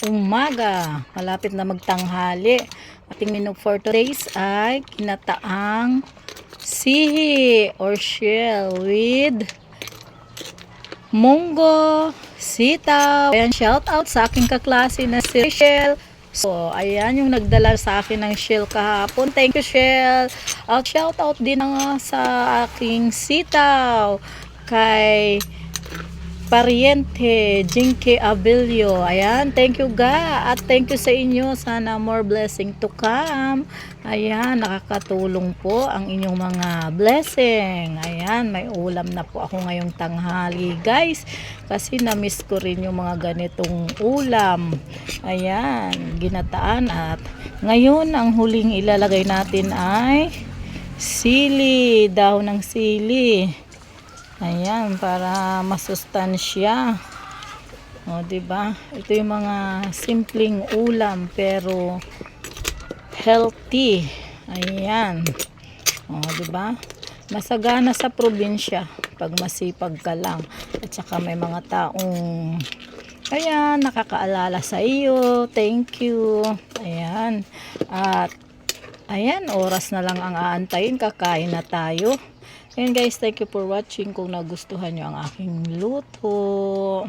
Umaga, malapit na magtanghali. Ating menu for today's ay kinataang sihi or shell with munggo, sitaw. Ayan, shout out sa aking kaklase na si Shell. So, ayan yung nagdala sa akin ng shell kahapon. Thank you, Shell. Shout out din nga sa aking sitaw kay Pariente, Jinky Abilio. Ayan, thank you ga. At thank you sa inyo. Sana more blessing to come. Ayan, nakakatulong po ang inyong mga blessing. Ayan, may ulam na po ako ngayong tanghali guys. Kasi na-miss ko rin yung mga ganitong ulam. Ayan, ginataan. At ngayon, ang huling ilalagay natin ay sili, dahon ng sili. Ayan, para masustansya. O, diba? Ito yung mga simpleng ulam pero healthy. Ayan. O, diba? Masagana sa probinsya pag masipag ka lang. At saka may mga taong ayan, nakakaalala sa iyo. Thank you. Ayan. At ayan, oras na lang ang aantayin. Kakain na tayo. Ayan guys, thank you for watching. Kung nagustuhan nyo ang aking luto.